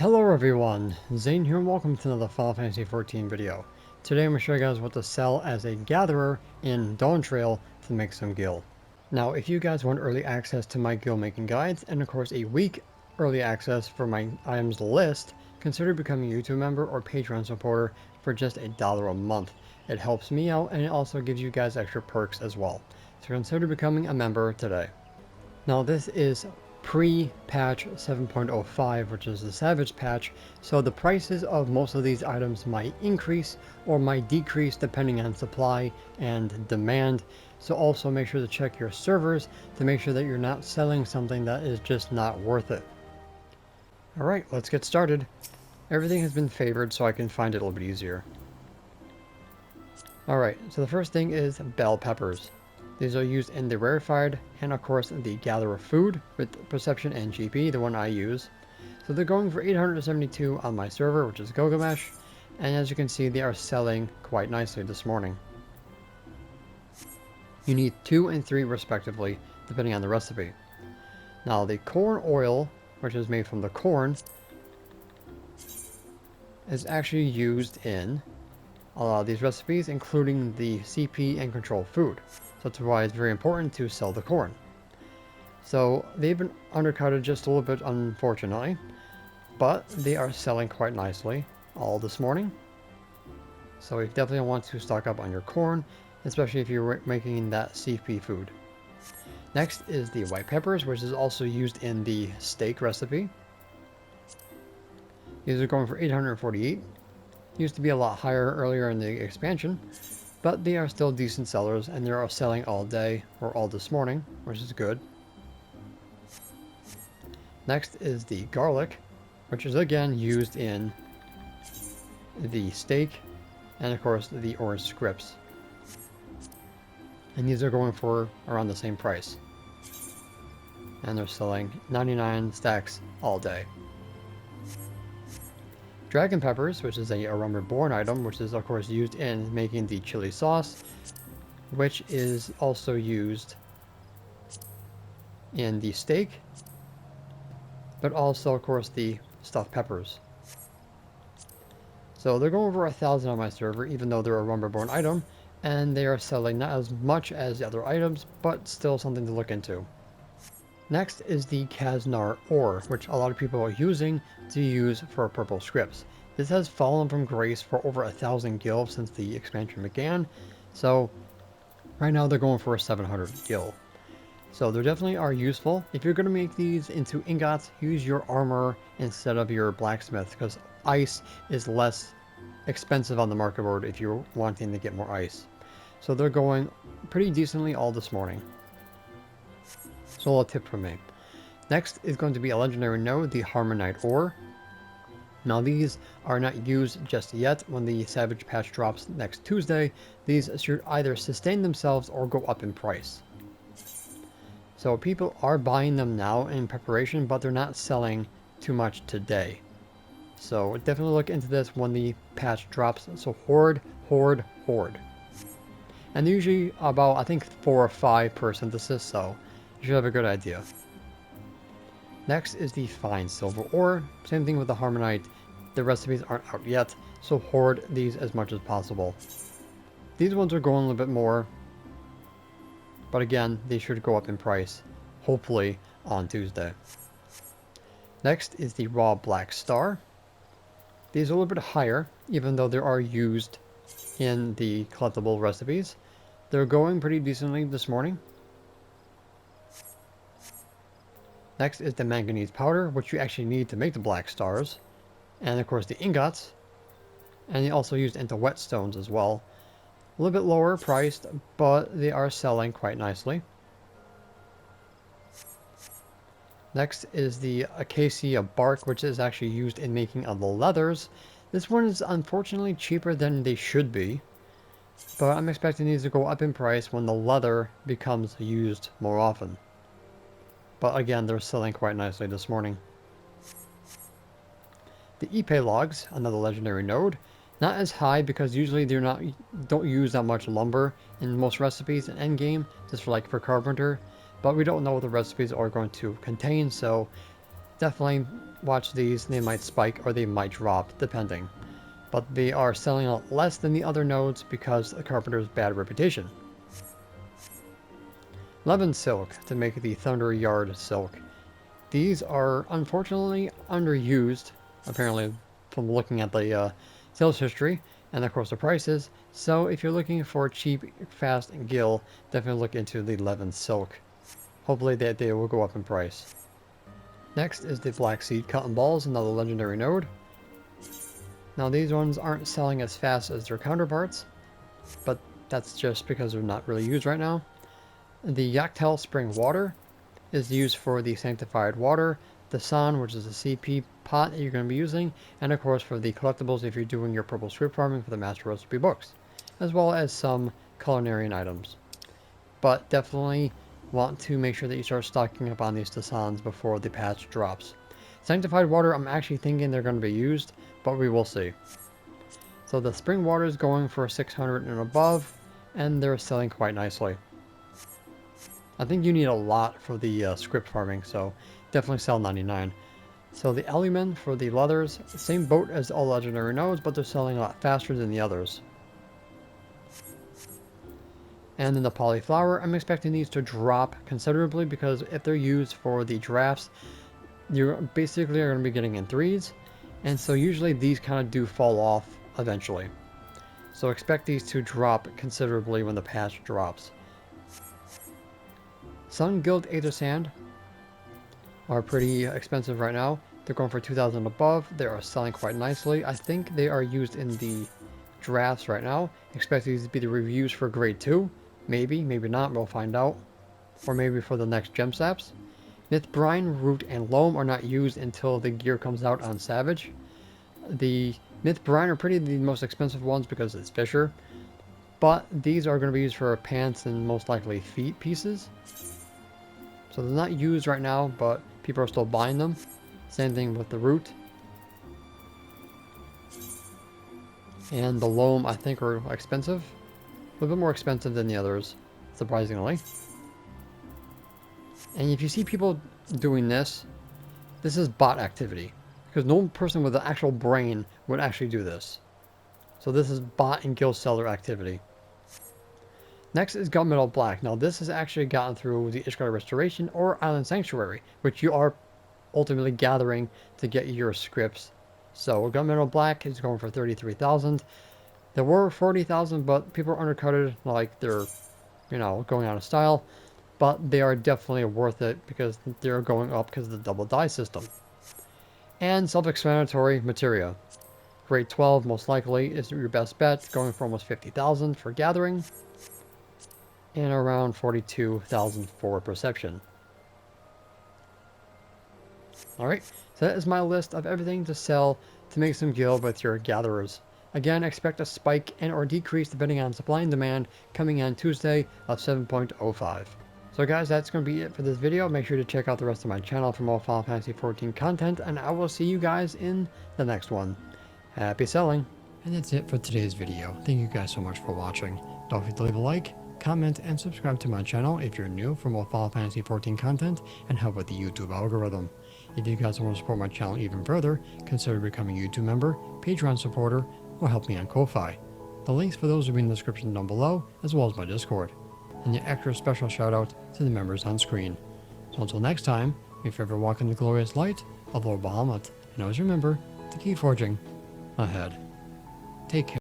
Hello everyone, Zane here and welcome to another Final Fantasy XIV video. Today I'm going to show you guys what to sell as a gatherer in Dawntrail to make some gil. Now if you guys want early access to my gil making guides and of course a week early access for my items list, consider becoming a YouTube member or Patreon supporter for just $1 a month. It helps me out and it also gives you guys extra perks as well. So consider becoming a member today. Now this is pre-patch 7.05, which is the Savage patch, so the prices of most of these items might increase or might decrease depending on supply and demand. So also make sure to check your servers to make sure that you're not selling something that is just not worth it. Alright, let's get started. Everything has been favored so I can find it a little bit easier. Alright, so the first thing is bell peppers. These are used in the rarefied and of course the gatherer food with perception and GP, the one I use. So they're going for 872 on my server, which is Gilgamesh, and as you can see they are selling quite nicely this morning. You need 2 and 3 respectively, depending on the recipe. Now the corn oil, which is made from the corn, is actually used in a lot of these recipes, including the CP and control food. So that's why it's very important to sell the corn. So they've been undercutted just a little bit, unfortunately, but they are selling quite nicely all this morning. So you definitely want to stock up on your corn, especially if you're making that CP food. Next is the white peppers, which is also used in the steak recipe. These are going for 848. Used to be a lot higher earlier in the expansion, but they are still decent sellers and they are selling all day or all this morning, which is good. Next is the garlic, which is again used in the steak and of course the orange scrips. And these are going for around the same price. And they're selling 99 stacks all day. Dragon peppers, which is a Remember-born item, which is of course used in making the chili sauce, which is also used in the steak, but also of course the stuffed peppers. So they're going over 1,000 on my server, even though they're a Remember-born item, and they are selling not as much as the other items, but still something to look into. Next is the Kaznar ore, which a lot of people are using to use for purple scripts. This has fallen from grace for over 1,000 gil since the expansion began, so right now they're going for a 700 gil. So they definitely are useful. If you're going to make these into ingots, use your armor instead of your blacksmith, because ice is less expensive on the market board if you're wanting to get more ice. So they're going pretty decently all this morning. So a little tip from me. Next is going to be a legendary node, the Harmonite ore. Now these are not used just yet. When the Savage patch drops next Tuesday, these should either sustain themselves or go up in price. So people are buying them now in preparation, but they're not selling too much today. So definitely look into this when the patch drops. So hoard, hoard, hoard. And usually about, I think, 4 or 5 per synthesis, so you should have a good idea. Next is the fine silver ore. Same thing with the Harmonite. The recipes aren't out yet, so hoard these as much as possible. These ones are going a little bit more, but again, they should go up in price, hopefully on Tuesday. Next is the raw black star. These are a little bit higher, even though they are used in the collectible recipes. They're going pretty decently this morning. Next is the manganese powder, which you actually need to make the black stars. And of course the ingots. And they also used into whetstones as well. A little bit lower priced, but they are selling quite nicely. Next is the Acacia bark, which is actually used in making the leathers. This one is unfortunately cheaper than they should be. But I'm expecting these to go up in price when the leather becomes used more often. But again, they're selling quite nicely this morning. The Ipe logs, another legendary node, not as high because usually don't use that much lumber in most recipes in endgame, just for carpenter. But we don't know what the recipes are going to contain, so Definitely watch these. They might spike or they might drop, depending. But they are selling a lot less than the other nodes because of the Carpenter's bad reputation. Levinsilk to make the Thunder Yard Silk. These are unfortunately underused, apparently from looking at the sales history and of course the prices. So if you're looking for cheap, fast gill, definitely look into the Levinsilk. Hopefully they will go up in price. Next is the Black Seed Cotton Balls, another legendary node. Now these ones aren't selling as fast as their counterparts, but that's just because they're not really used right now. The Yyasulani Spring Water is used for the Sanctified Water, the San, which is the CP pot that you're going to be using, and of course for the collectibles if you're doing your purple script farming for the Master Recipe books, as well as some culinary items. But definitely want to make sure that you start stocking up on these Tasans before the patch drops. Sanctified Water, I'm actually thinking they're going to be used, but we will see. So the Spring Water is going for 600 and above, and they're selling quite nicely. I think you need a lot for the script farming, so definitely sell 99. So the alumen for the leathers, same boat as all legendary nodes, but they're selling a lot faster than the others. And then the polyflower, I'm expecting these to drop considerably because if they're used for the drafts, you basically are going to be getting in threes, and so usually these kind of do fall off eventually. So expect these to drop considerably when the patch drops. Sungilt aethersand are pretty expensive right now. They're going for 2,000 above. They are selling quite nicely. I think they are used in the drafts right now. Expect these to be the reviews for grade 2. Maybe, maybe not. We'll find out. Or maybe for the next gem saps. Mythbrine, Root, and Loam are not used until the gear comes out on Savage. The Mythbrine are pretty the most expensive ones because it's Fisher. But these are going to be used for pants and most likely feet pieces. So they're not used right now, but people are still buying them. Same thing with the Root. And the Loam, I think, are expensive. A little bit more expensive than the others, surprisingly. And if you see people doing this, this is bot activity. Because no person with an actual brain would actually do this. So this is bot and guild seller activity. Next is Gunmetal Black. Now this has actually gotten through the Ishgard Restoration or Island Sanctuary, which you are ultimately gathering to get your scripts. So Gunmetal Black is going for 33,000. There were 40,000, but people are undercutted like they're, you know, going out of style. But they are definitely worth it because they're going up because of the double die system. And self-explanatory materia. Grade 12 most likely is your best bet, going for almost 50,000 for gathering. And around 42,000 for perception. Alright, so that is my list of everything to sell to make some guild with your gatherers. Again, expect a spike and or decrease depending on supply and demand coming on Tuesday of 7.05. So guys, that's going to be it for this video. Make sure to check out the rest of my channel for more Final Fantasy XIV content, and I will see you guys in the next one. Happy selling! And that's it for today's video. Thank you guys so much for watching. Don't forget to leave a like, comment, and subscribe to my channel if you're new for more Final Fantasy XIV content and help with the YouTube algorithm. If you guys want to support my channel even further, consider becoming a YouTube member, Patreon supporter, or help me on Ko-Fi. The links for those will be in the description down below, as well as my Discord. And an extra special shout out to the members on screen. So until next time, may you forever walk in the glorious light of Lord Bahamut, and always remember to keep forging ahead. Take care.